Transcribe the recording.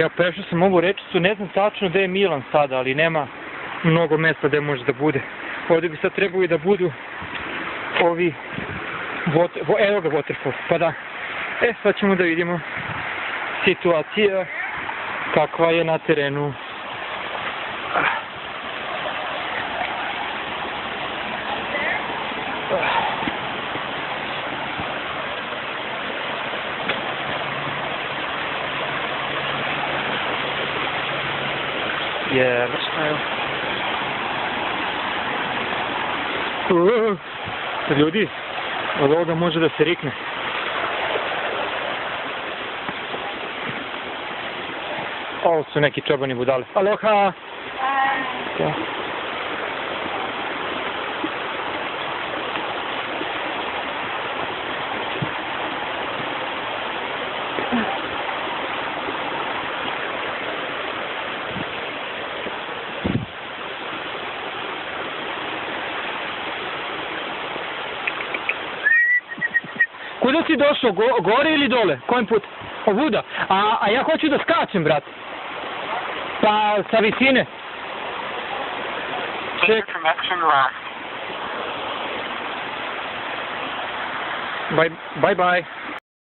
Ja prešao sam ovu rečicu, ne znam tačno gde je Milan sada, ali nema mnogo mesta gde može da bude. Ovdje bi sad trebali da budu ovi, evo ga waterfall, pa da. Sad ćemo da vidimo situacija kakva je na terenu. Ljudi, od ovoga može da se rikne. Ovo su neki čobani budale. Aloha! Kuda si došao? Gore ili dole? Kojim put? Ovuda? A ja hoću da skačem, brat. Pa, sa visine. Ček. Bye bye.